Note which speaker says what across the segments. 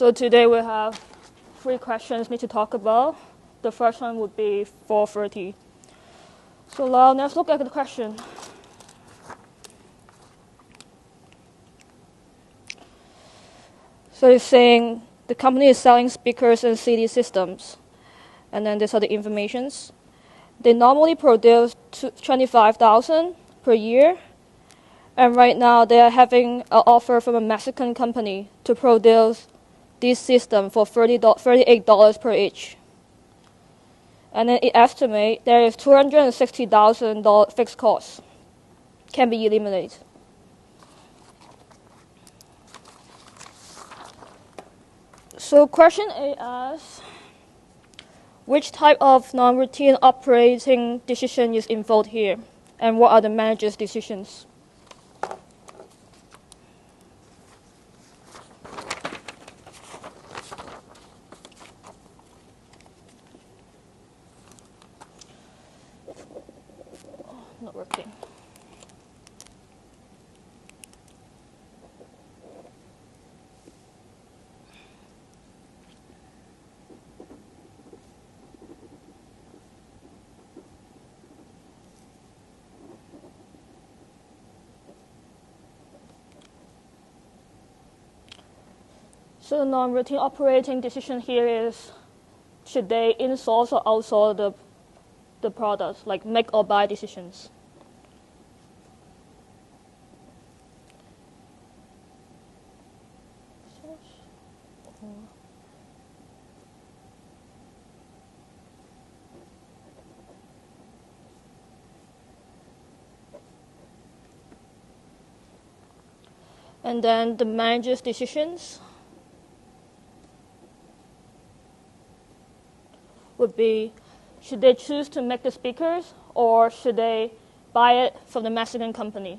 Speaker 1: So today we have 3 questions we need to talk about. The first one would be 430. So now let's look at the question. So it's saying the company is selling speakers and CD systems. And then these are the informations. They normally produce 25,000 per year. And right now they are having an offer from a Mexican company to produce this system for $38 per each. And then it estimates there is $260,000 fixed costs can be eliminated. So question A asks, which type of non-routine operating decision is involved here? And what are the manager's decisions? Not working. So the non-routine operating decision here is, should they insource or outsource the products, like make or buy decisions? And then the manager's decisions would be, should they choose to make the speakers or should they buy it from the Mexican company?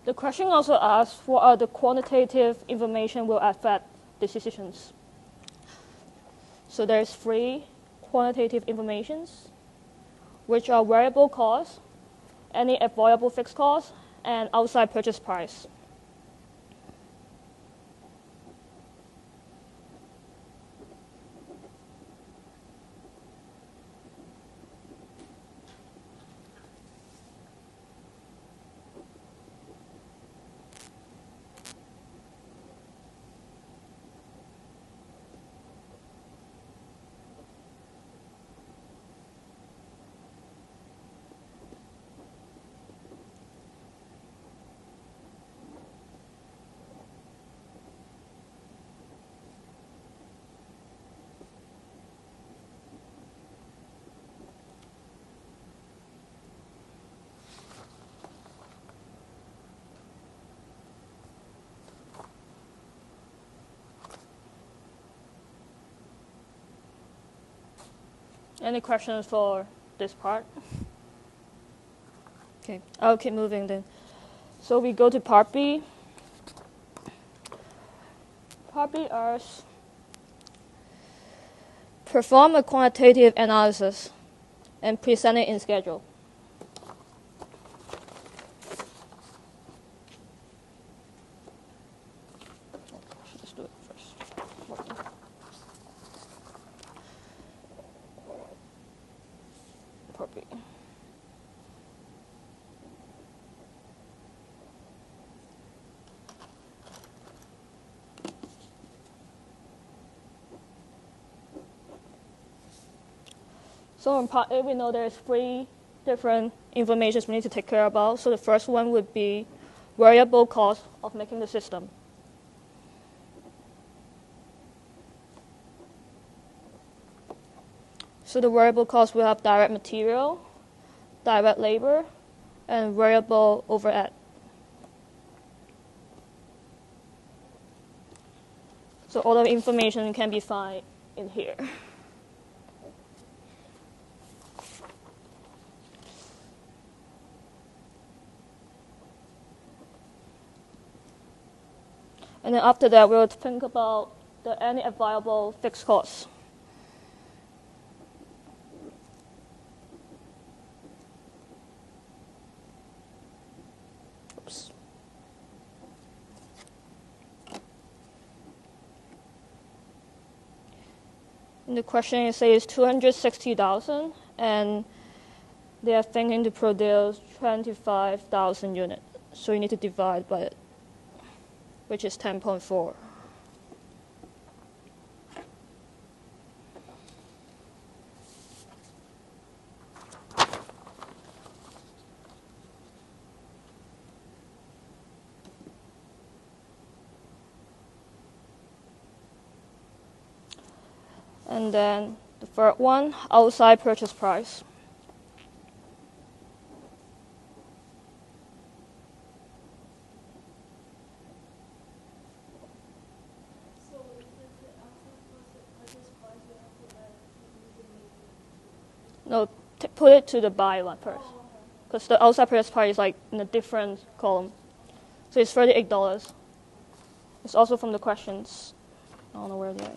Speaker 1: The question also asks, what are the quantitative information will affect the decisions? So there's 3 quantitative informations, which are variable costs, any avoidable fixed costs, and outside purchase price. Any questions for this part? Okay, I'll keep moving then. So we go to part B. Part B asks, perform a quantitative analysis and present it in schedule. Let's do it first. Part B. So in part A, we know there's 3 different information we need to take care about. So the first one would be, variable cost of making the system. So the variable cost will have direct material, direct labor, and variable overhead. So all the information can be found in here. And then after that, we'll think about any available fixed costs. Oops. In the question, it says 260,000, and they are thinking to produce 25,000 units. So you need to divide by it, which is 10.4. And then the third one, outside purchase price.
Speaker 2: So is it the outside purchase price you have to add to the
Speaker 1: No, put it to the buy one first. Because the outside purchase price is like in a different column. So it's $38. It's also from the questions. I don't know where they are.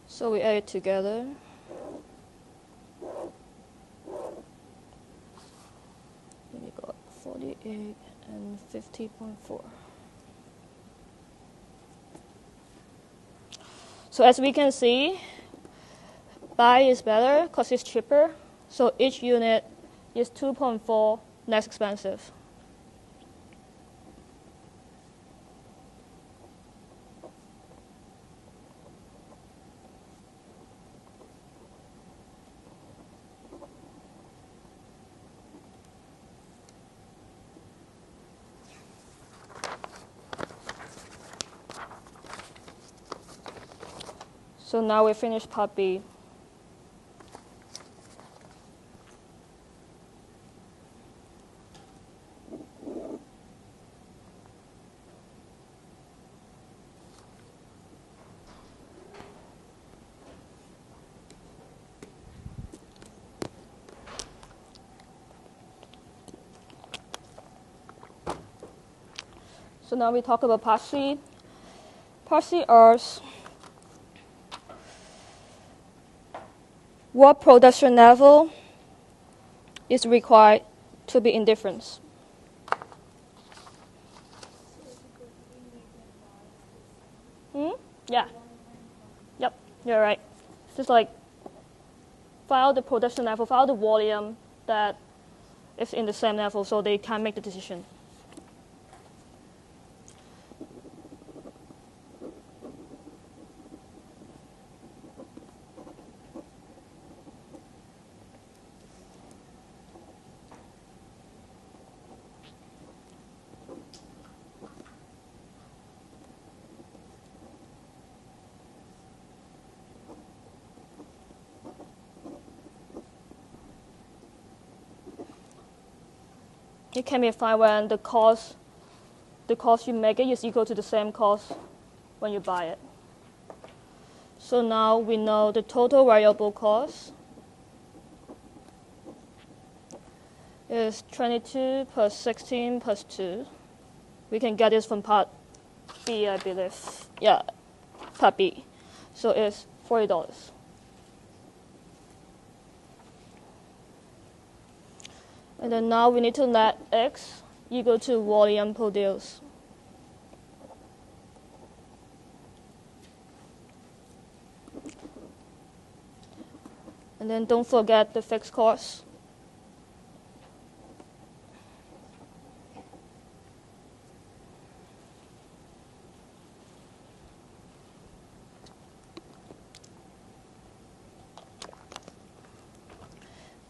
Speaker 1: So we add it together. Then we got 48 and 50.4. So as we can see, buy is better because it's cheaper. So each unit is 2.4 less expensive. So now we finished part B. So now we talk about part C. Part C asks, what production level is required to be in difference? Yeah. Yep, you're right. Just like file the production level, file the volume that is in the same level so they can make the decision. It can be fine when the cost you make it is equal to the same cost when you buy it. So now we know the total variable cost is 22 plus 16 plus 2. We can get this from part B, I believe. Yeah, part B. So it's $40. And then now we need to let X equal to volume produced. And then don't forget the fixed costs.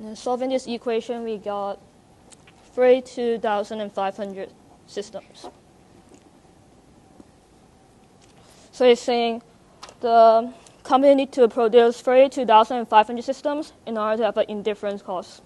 Speaker 1: And solving this equation, we got 32,500 systems. So it's saying the company needs to produce 32,500 systems in order to have an indifference cost.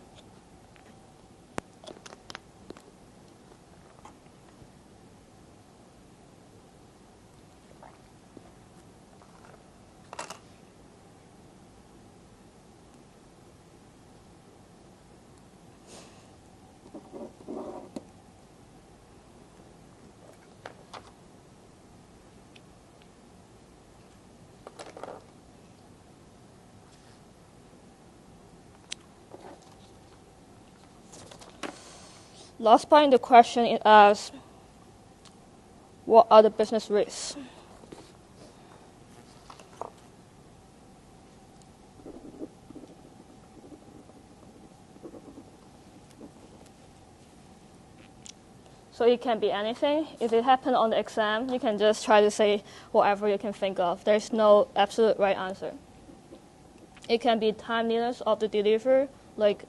Speaker 1: Last part in the question it asks, what are the business risks? So it can be anything. If it happened on the exam, you can just try to say whatever you can think of. There's no absolute right answer. It can be timeliness of the delivery, like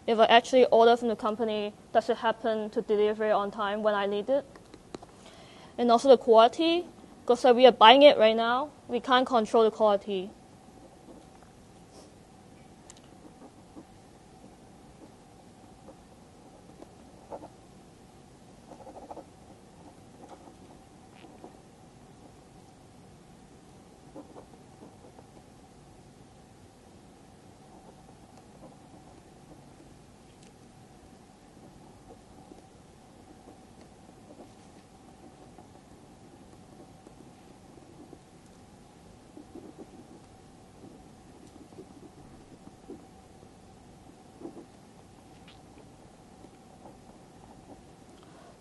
Speaker 1: if I actually order from the company, does it happen to deliver on time when I need it? And also the quality, because we are buying it right now, we can't control the quality.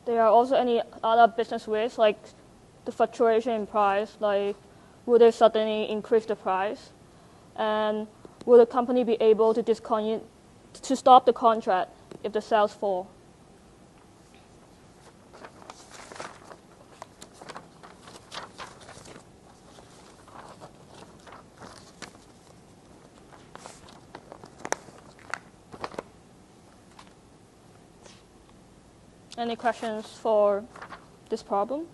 Speaker 1: There are also any other business risks, like the fluctuation in price, like will they suddenly increase the price? And will the company be able to stop the contract if the sales fall? Any questions for this problem?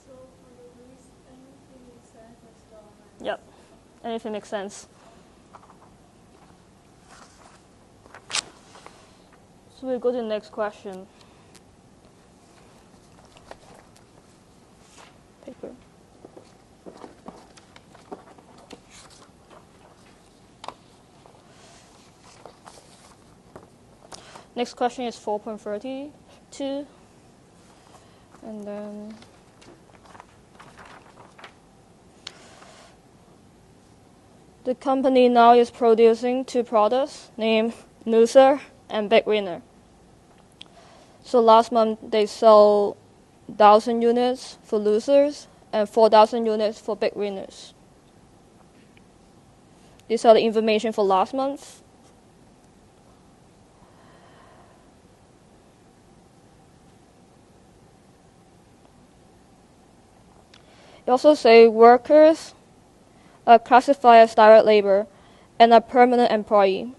Speaker 2: So for the risk, anything makes sense as long as...
Speaker 1: Yep, anything makes sense. So we'll go to the next question. Paper. Next question is 4.32. And then the company now is producing two products named Loser and Big Winner. So last month they sold 1,000 units for losers and 4,000 units for big winners. These are the information for last month. It also say workers are classified as direct labor and a permanent employee.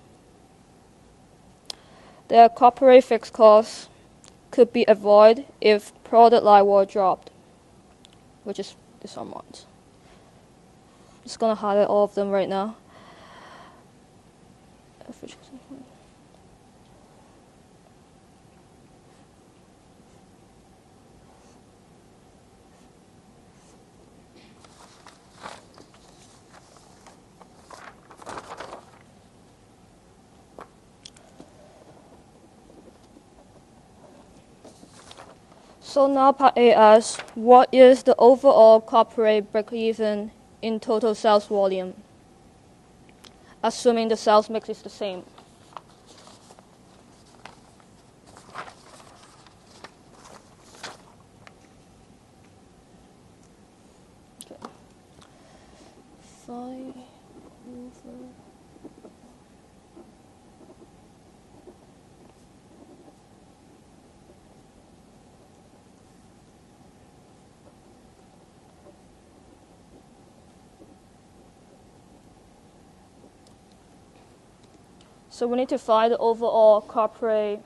Speaker 1: Their corporate fixed costs could be avoided if product line were dropped, which is this amount. Just gonna highlight all of them right now. So now part A asks, what is the overall corporate break-even in total sales volume, assuming the sales mix is the same? Okay. 5 over... So we need to find the overall corporate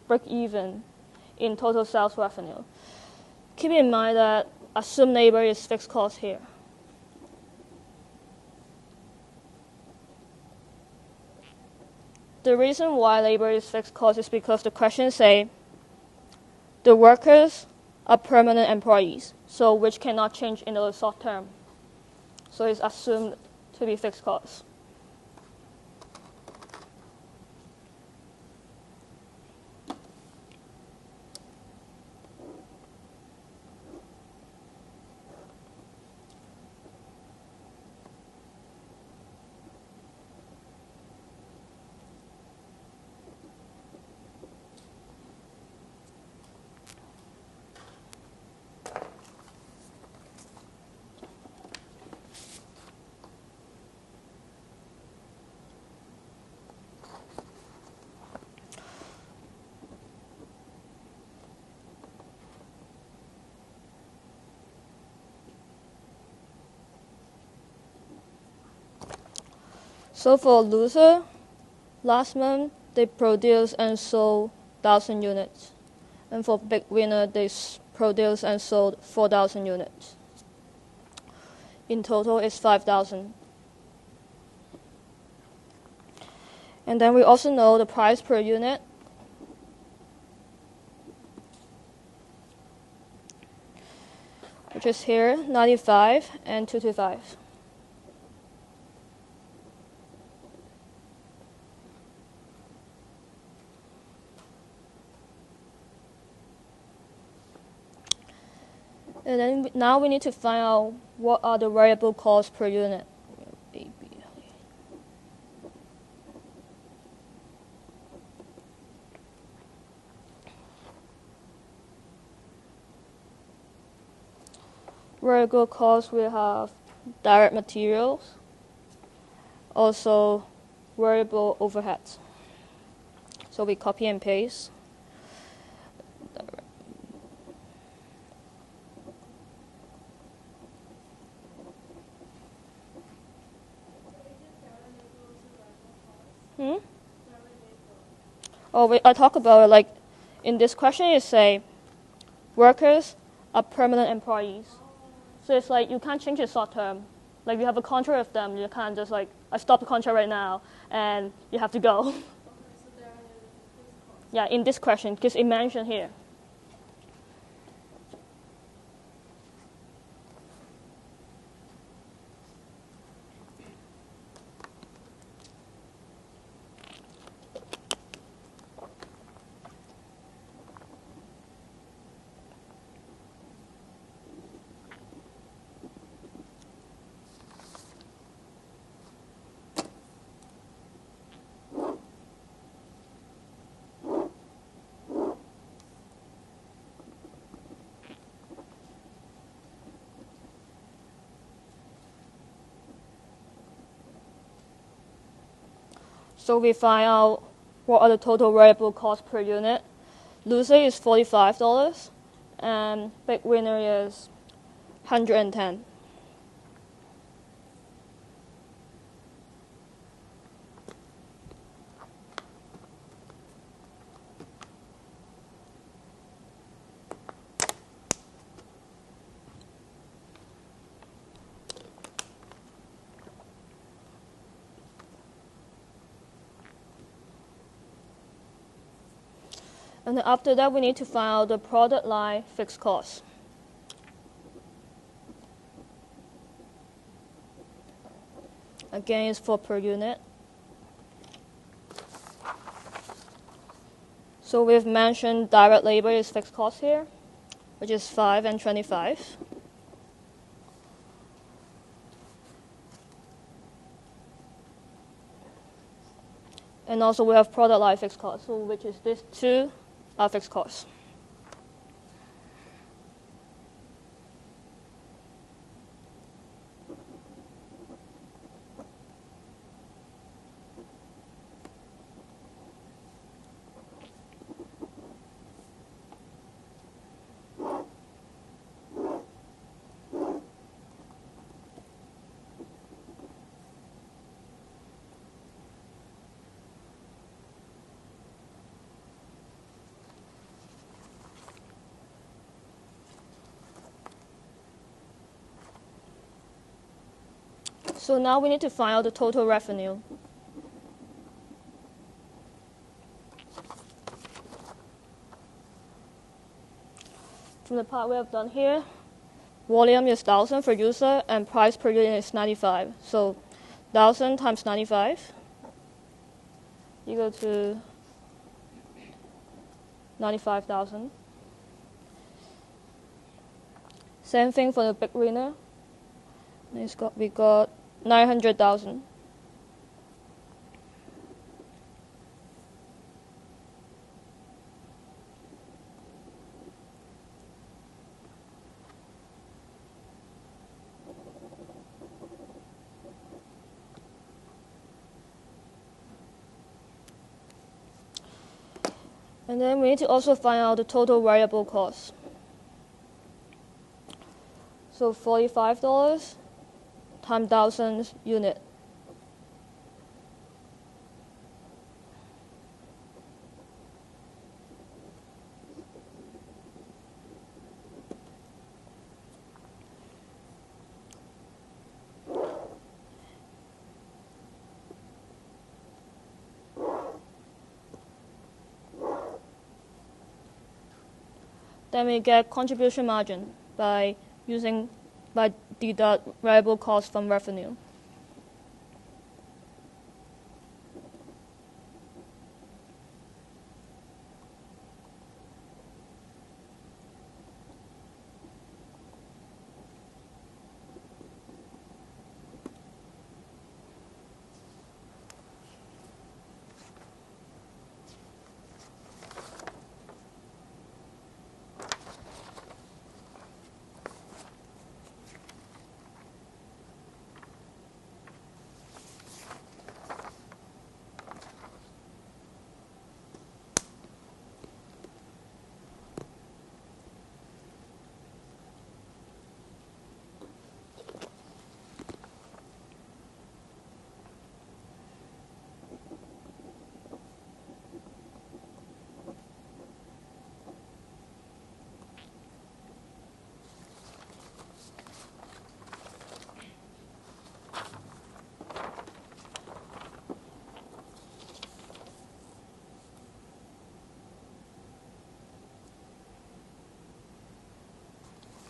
Speaker 1: break-even in total sales revenue. Keep in mind that assumed labor is fixed cost here. The reason why labor is fixed cost is because the questions say the workers are permanent employees, so which cannot change in the short term. So it's assumed to be fixed cost. So for loser, last month they produced and sold 1,000 units. And for big winner, they produced and sold 4,000 units. In total, it's 5,000. And then we also know the price per unit. Which is here, 95 and 225. And then now we need to find out what are the variable costs per unit. Variable costs, we have direct materials, also variable overheads. So we copy and paste. Oh, I talk about it like in this question. You say workers are permanent employees, so it's like you can't change it short term. Like you have a contract with them, you can't just like I stop the contract right now and you have to go.
Speaker 2: Okay, so there are fixed costs.
Speaker 1: Yeah, in this question because it mentioned here. So we find out what are the total variable costs per unit. Loser is $45 and big winner is 110. And then after that, we need to find out the product line fixed cost. Again, it's for per unit. So we've mentioned direct labor is fixed cost here, which is 5 and 25. And also we have product line fixed cost, so which is these two are fixed costs. So now we need to find out the total revenue. From the part we have done here, volume is 1,000 per user and price per unit is 95. So 1,000 times 95 equal to 95,000. Same thing for the big winner. We got 900,000. And then we need to also find out the total variable cost. So $45 times 1,000 unit. Then we get contribution margin by deduct variable cost from revenue.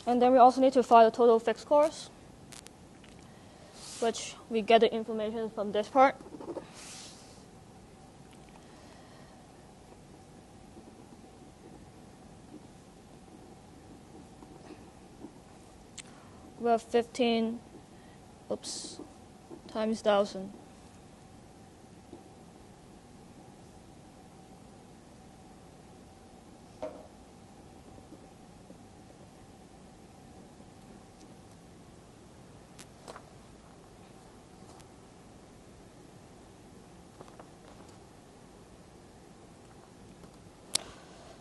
Speaker 1: And then we also need to find the total fixed cost, which we get the information from this part. We have 15 times 1,000.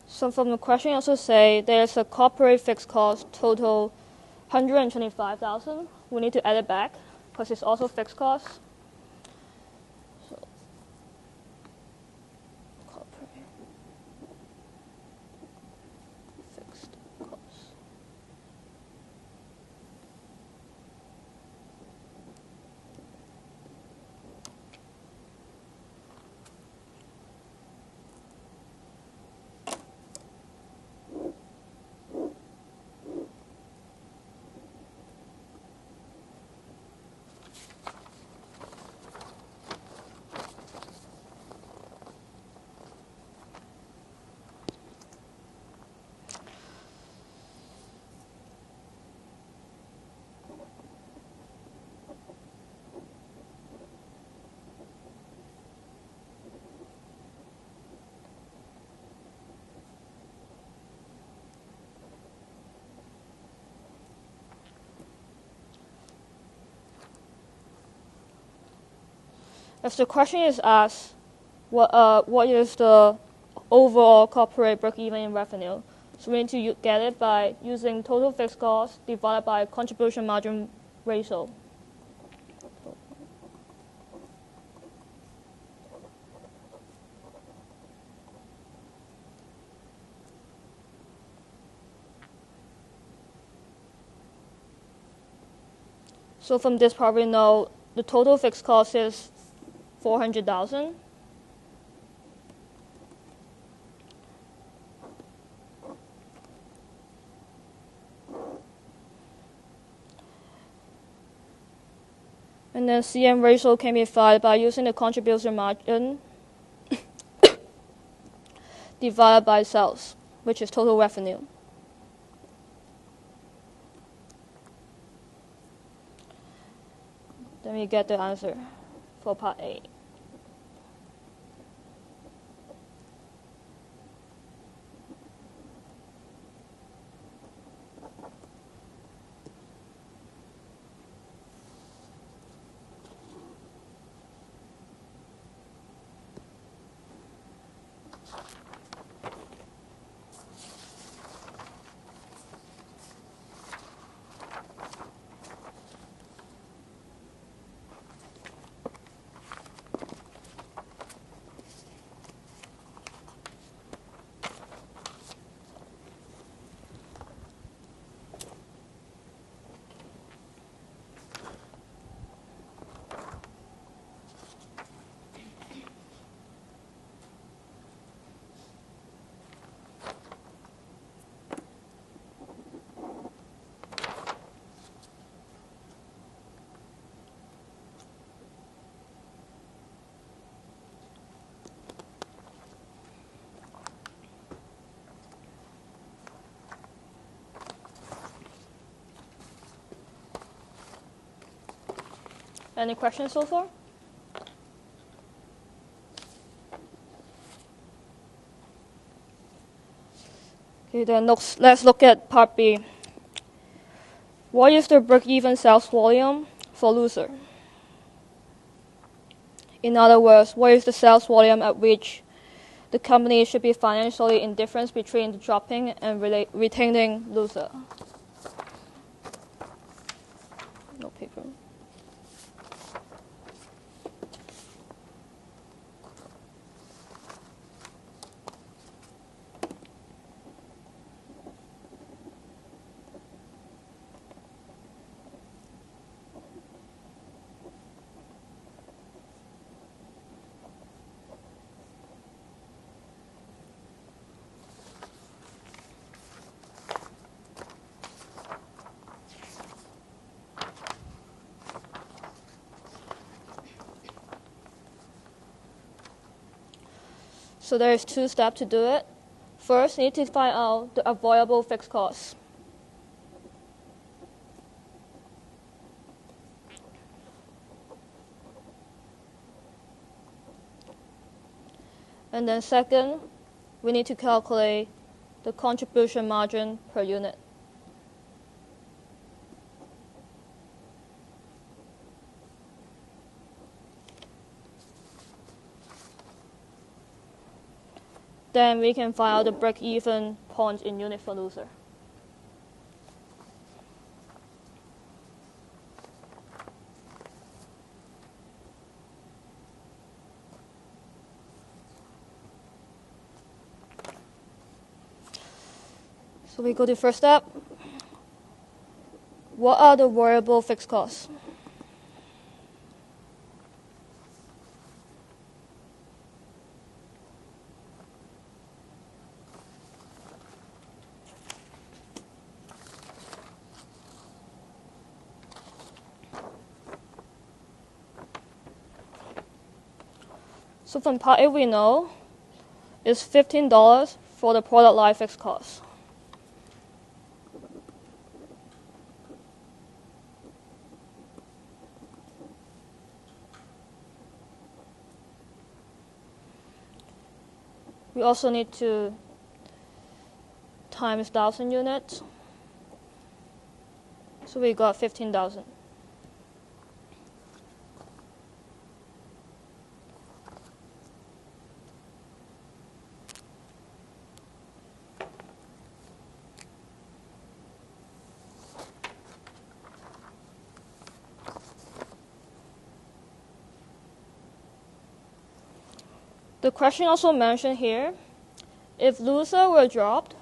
Speaker 1: So from the question, you also say there's a corporate fixed cost total 125,000. We need to add it back because it's also fixed cost. So corporate fixed cost. If the question is asked, what is the overall corporate break-even in revenue? So we need to get it by using total fixed cost divided by contribution margin ratio. So from this part, we know the total fixed cost is 400,000. And then CM ratio can be found by using the contribution margin divided by sales, which is total revenue. Then we get the answer for part A. Any questions so far? Okay, then let's look at part B. What is the break-even sales volume for loser? In other words, what is the sales volume at which the company should be financially indifferent between dropping and retaining loser? No paper. So there is 2 steps to do it. First, you need to find out the avoidable fixed costs. And then second, we need to calculate the contribution margin per unit. Then we can find out the break-even point in unit for loser. So we go to the first step. What are the variable fixed costs? So from part A we know is $15 for the product line fixed cost. We also need to times 1,000 units. So we got 15,000. The question also mentioned here, if loser were dropped,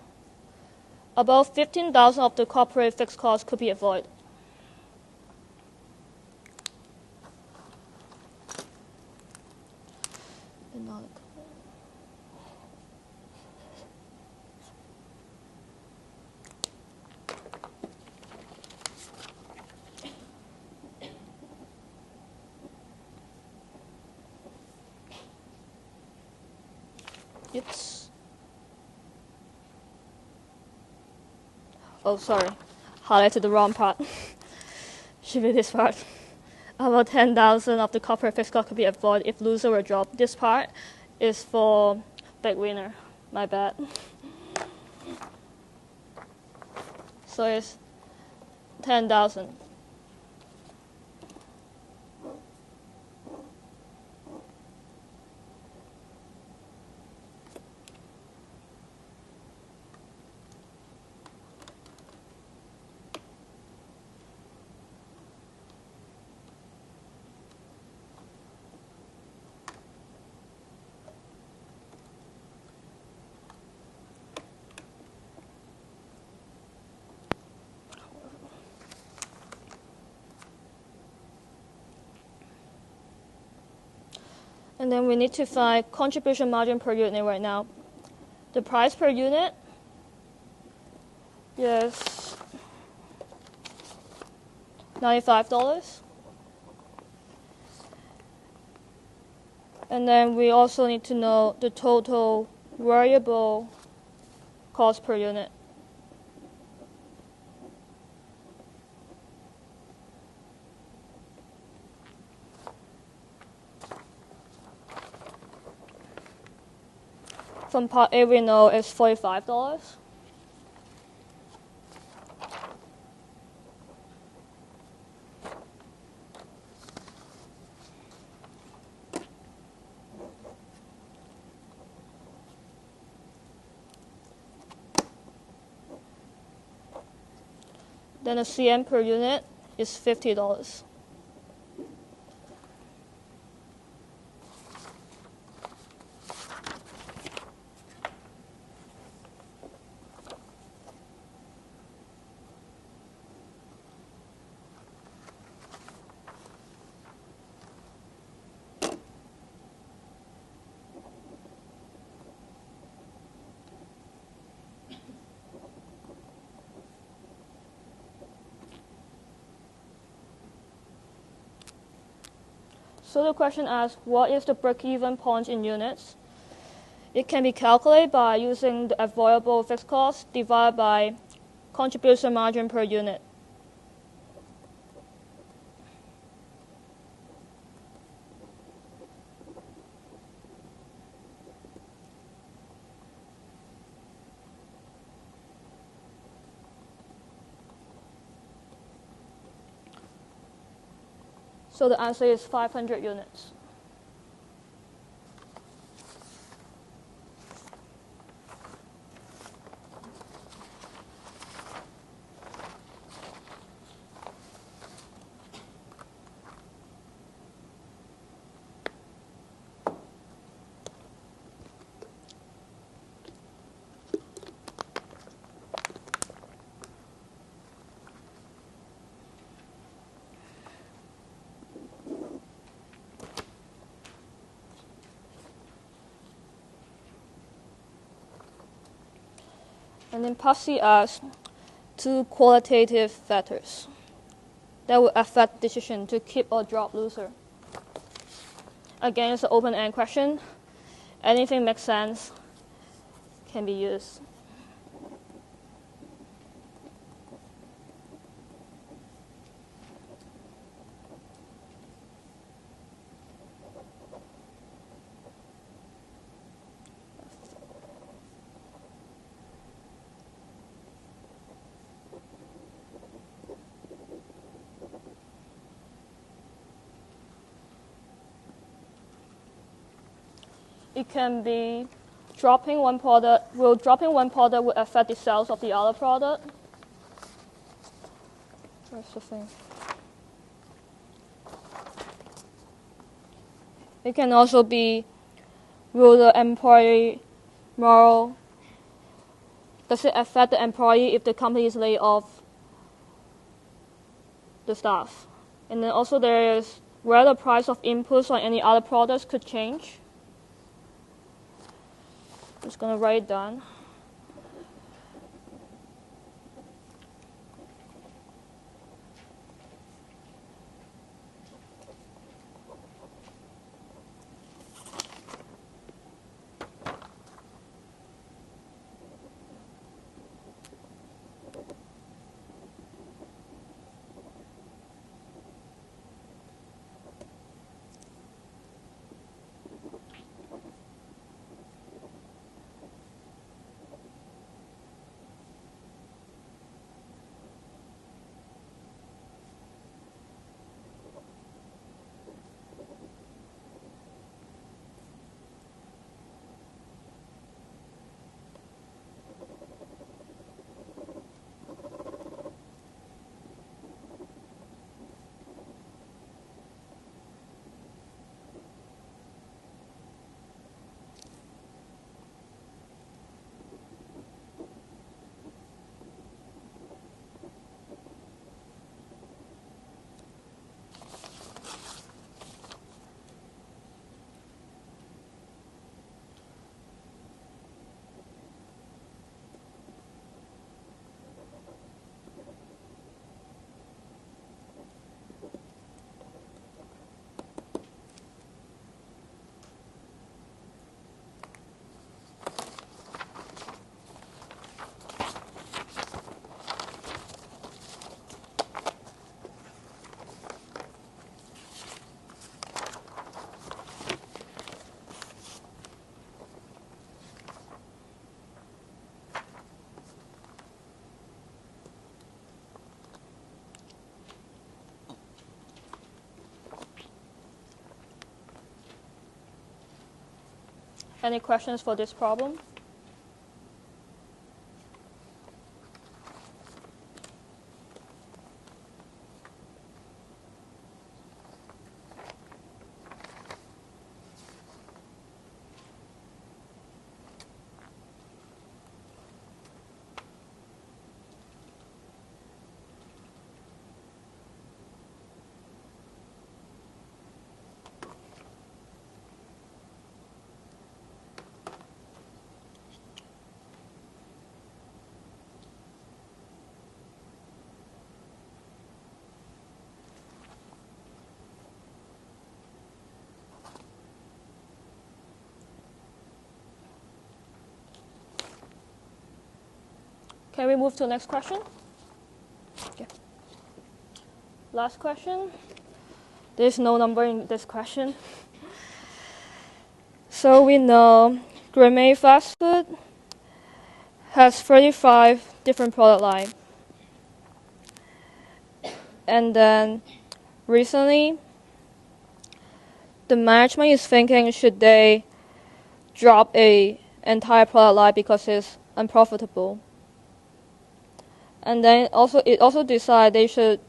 Speaker 1: about 15,000 of the corporate fixed costs could be avoided. It's, oh sorry, highlighted the wrong part. Should be this part. About 10,000 of the corporate fixed cost could be avoided if loser were dropped. This part is for big winner. My bad. So it's 10,000. And then we need to find contribution margin per unit right now. The price per unit is $95. And then we also need to know the total variable cost per unit. From part A, we know it's $45. Then the CM per unit is $50. So the question asks, what is the break-even point in units? It can be calculated by using the avoidable fixed cost divided by contribution margin per unit. So the answer is 500 units. And then part C asks two qualitative factors that will affect decision to keep or drop loser. Again, it's an open-end question. Anything makes sense can be used. It can be dropping one product will affect the sales of the other product. Where's the thing? It can also be, will the employee morale, does it affect the employee if the company is laid off the staff? And then also there is where the price of inputs on any other products could change. I'm just going to write it down. Any questions for this problem? Can we move to the next question? Okay. Last question. There's no number in this question. So we know gourmet fast food has 35 different product lines. And then recently, the management is thinking, should they drop a entire product line because it's unprofitable? And then it also decide they should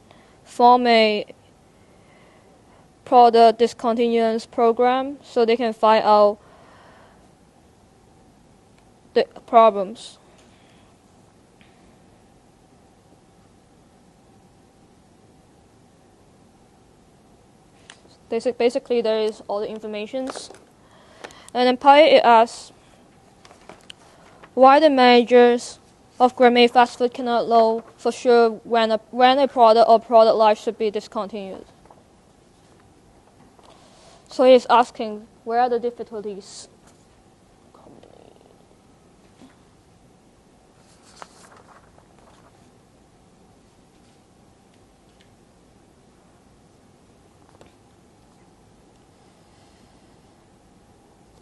Speaker 1: form a product discontinuance program so they can find out the problems. Basically, there is all the informations. And then part it asks why the managers of gourmet fast food cannot know for sure when a product or product line should be discontinued. So he's asking, where are the difficulties?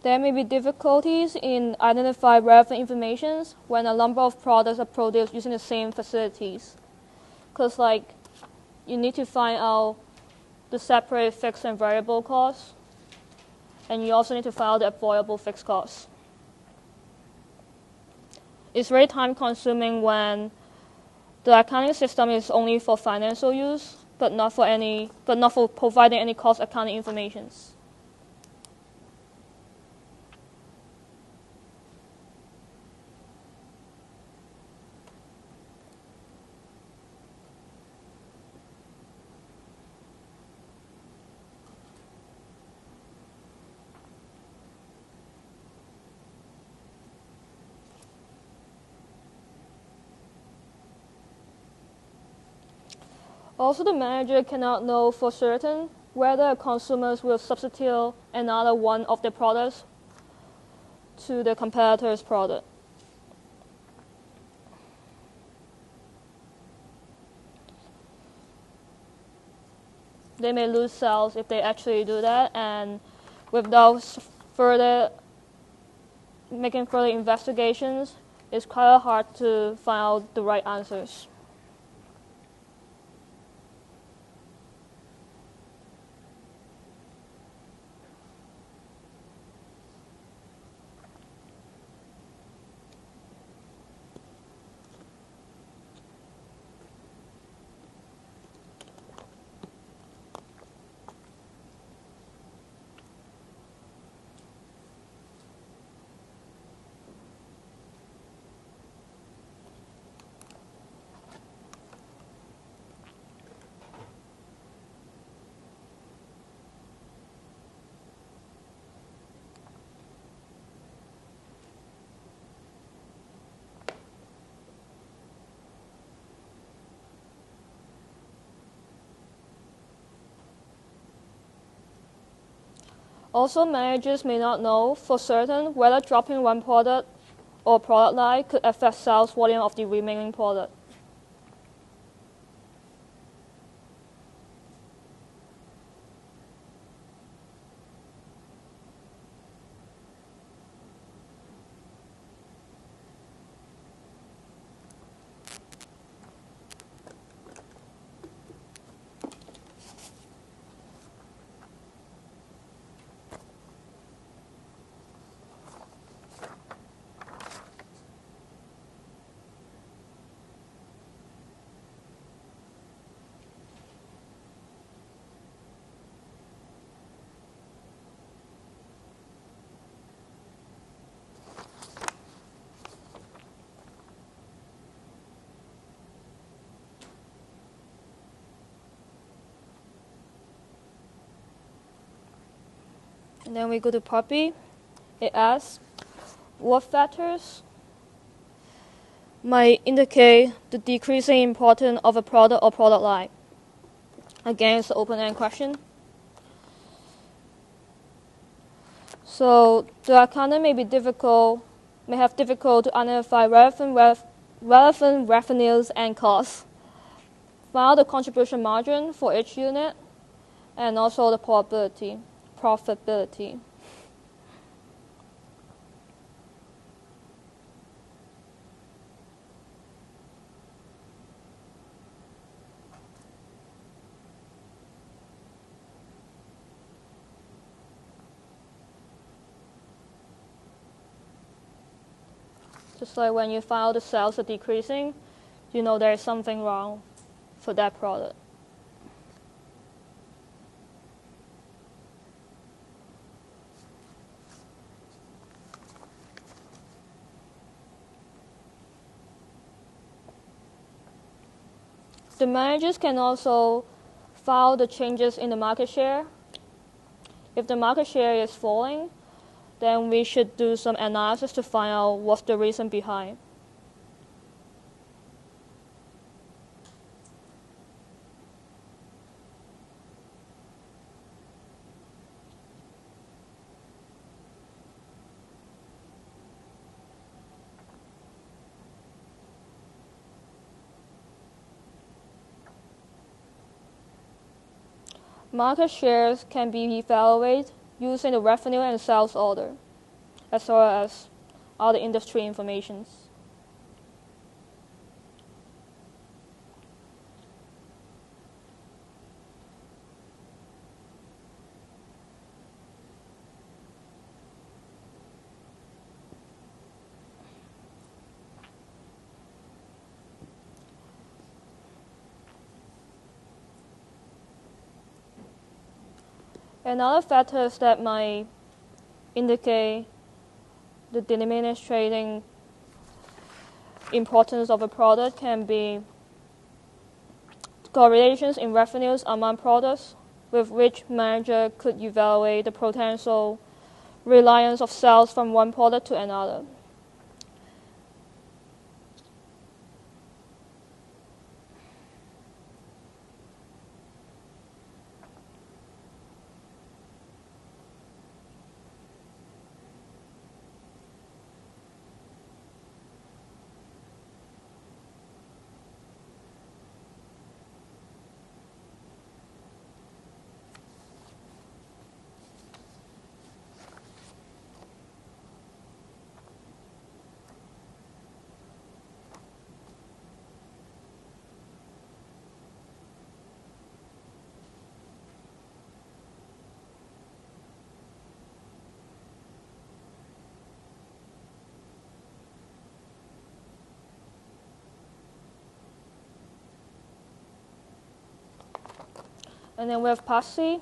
Speaker 1: There may be difficulties in identifying relevant information when a number of products are produced using the same facilities. Because you need to find out the separate fixed and variable costs, and you also need to find out the avoidable fixed costs. It's very time consuming when the accounting system is only for financial use, but not for providing any cost accounting information. Also, the manager cannot know for certain whether consumers will substitute another one of their products to the competitor's product. They may lose sales if they actually do that, and without making further investigations, it's quite hard to find out the right answers. Also, managers may not know for certain whether dropping one product or product line could affect sales volume of the remaining product. And then we go to part B. It asks, what factors might indicate the decreasing importance of a product or product line? Again, it's an open-ended question. So the accountant may have difficult to identify relevant revenues and costs, find out the contribution margin for each unit, and also the profitability. Just like when you find out the sales are decreasing, you know there is something wrong for that product. The managers can also file the changes in the market share. If the market share is falling, then we should do some analysis to find out what's the reason behind. Market shares can be evaluated using the revenue and sales order, as well as other industry informations. Another factors that might indicate the diminished trading importance of a product can be correlations in revenues among products, with which manager could evaluate the potential reliance of sales from one product to another. And then we have part C.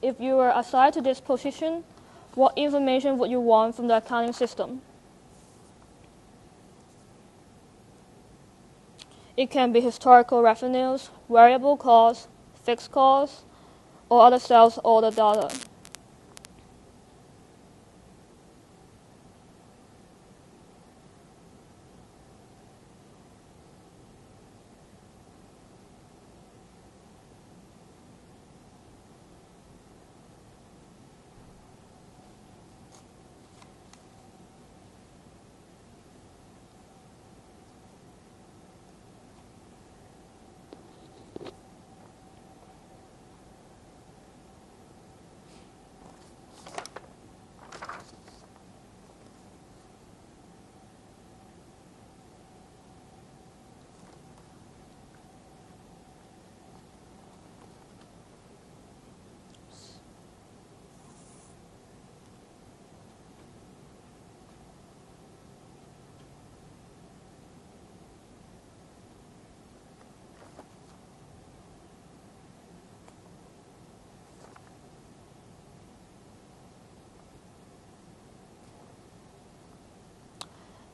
Speaker 1: If you were assigned to this position, what information would you want from the accounting system? It can be historical revenues, variable costs, fixed costs, or other sales order data.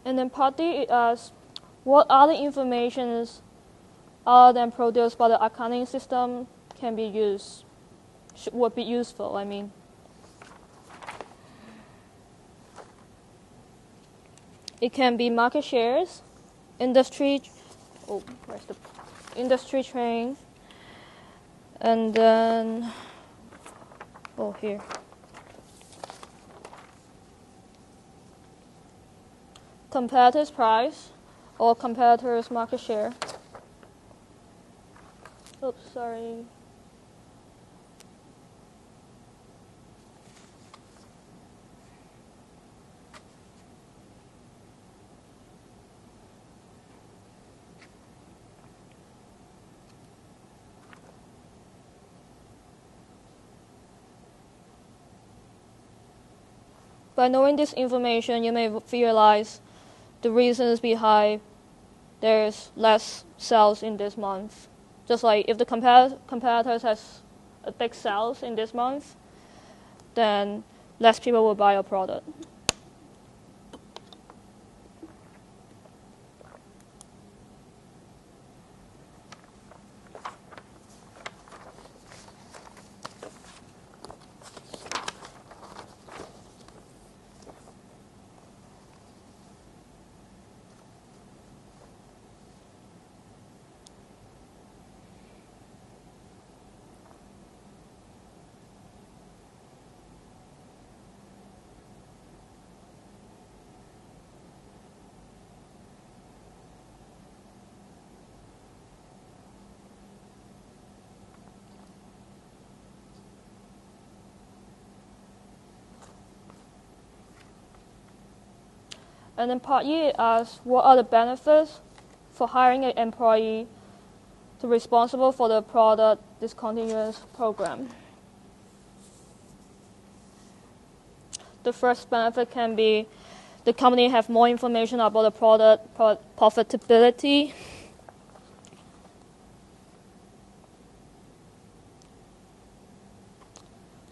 Speaker 1: And then part D, it asks, what other informations other than produced by the accounting system can be used, would be useful, I mean. It can be market shares, industry trend, and then here. Competitors' price or competitors' market share. Oops, sorry. By knowing this information, you may realize the reasons behind there's less sales in this month. Just like if the competitors has a big sales in this month, then less people will buy your product. And then part E asks, what are the benefits for hiring an employee to be responsible for the product discontinuance program? The first benefit can be the company have more information about the product profitability.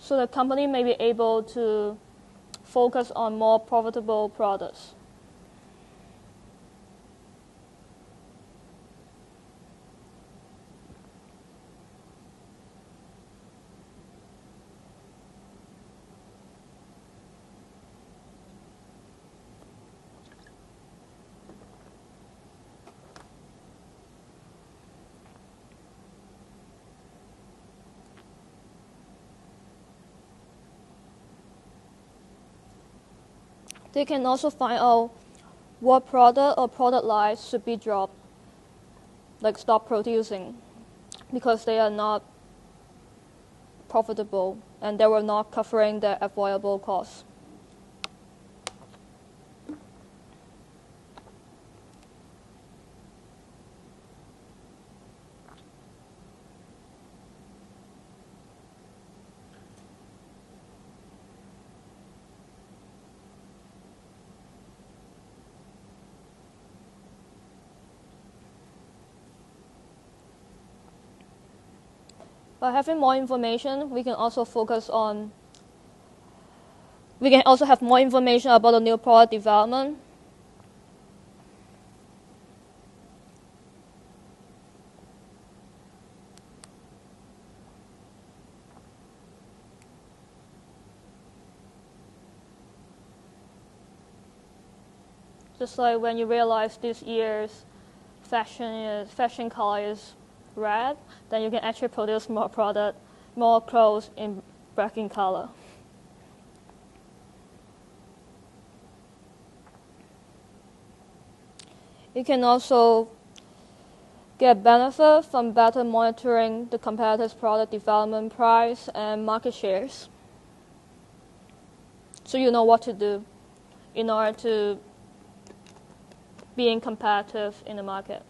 Speaker 1: So the company may be able to focus on more profitable products. They can also find out what product or product lines should be dropped, like stop producing, because they are not profitable and they were not covering their avoidable costs. By having more information, we can also have more information about the new product development. Just like when you realize this year's fashion color is red, then you can actually produce more clothes in black in color. You can also get benefit from better monitoring the competitors' product development price and market shares. So you know what to do in order to being competitive in the market.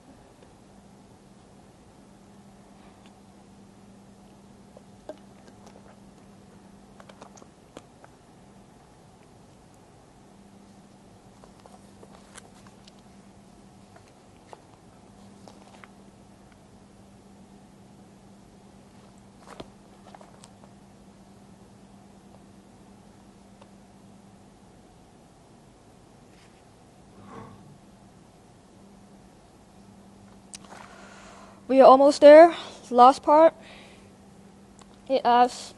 Speaker 1: We are almost there. Last part. It asks,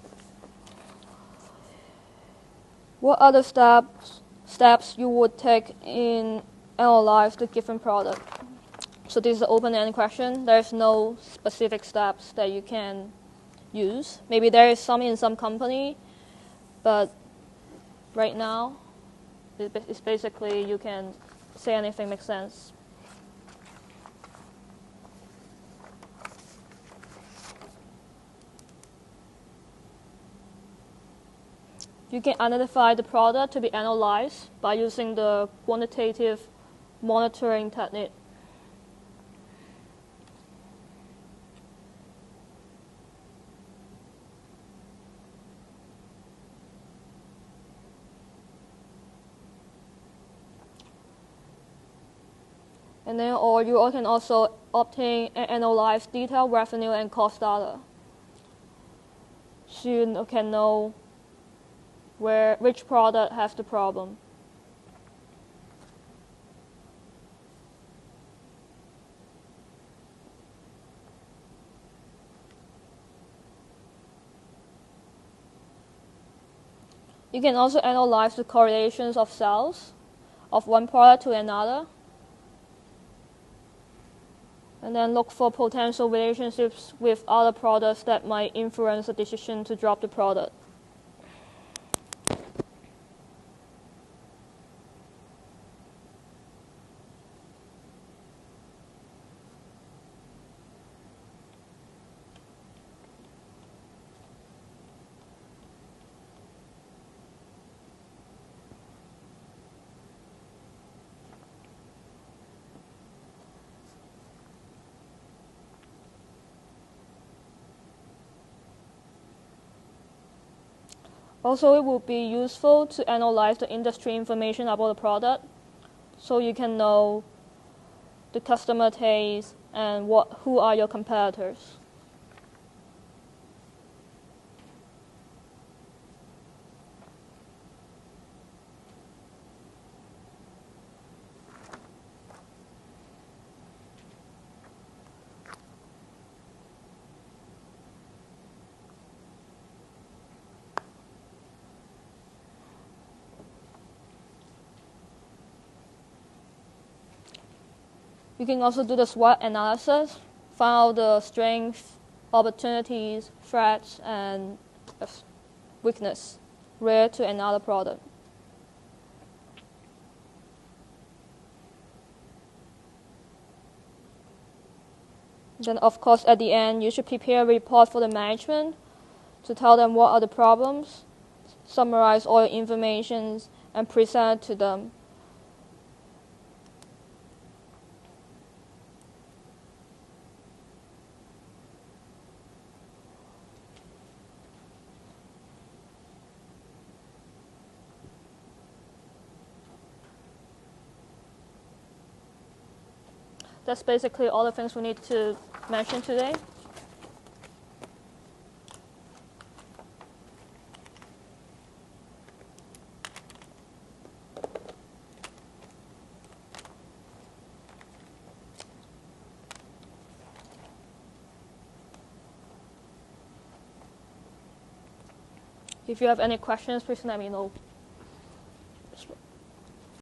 Speaker 1: what other steps you would take in analyze the given product. So this is an open-ended question. There's no specific steps that you can use. Maybe there is some in some company, but right now, it's basically you can say anything makes sense. You can identify the product to be analyzed by using the quantitative monitoring technique. And then, or you can also obtain and analyze detailed revenue and cost data. So you can know which product has the problem. You can also analyze the correlations of sales of one product to another, and then look for potential relationships with other products that might influence the decision to drop the product. Also, it will be useful to analyze the industry information about the product, so you can know the customer taste and who are your competitors. You can also do the SWOT analysis, find out the strengths, opportunities, threats, and weakness related to another product. Then, of course, at the end, you should prepare a report for the management to tell them what are the problems, summarize all your information, and present it to them. That's basically all the things we need to mention today. If you have any questions, please let me know.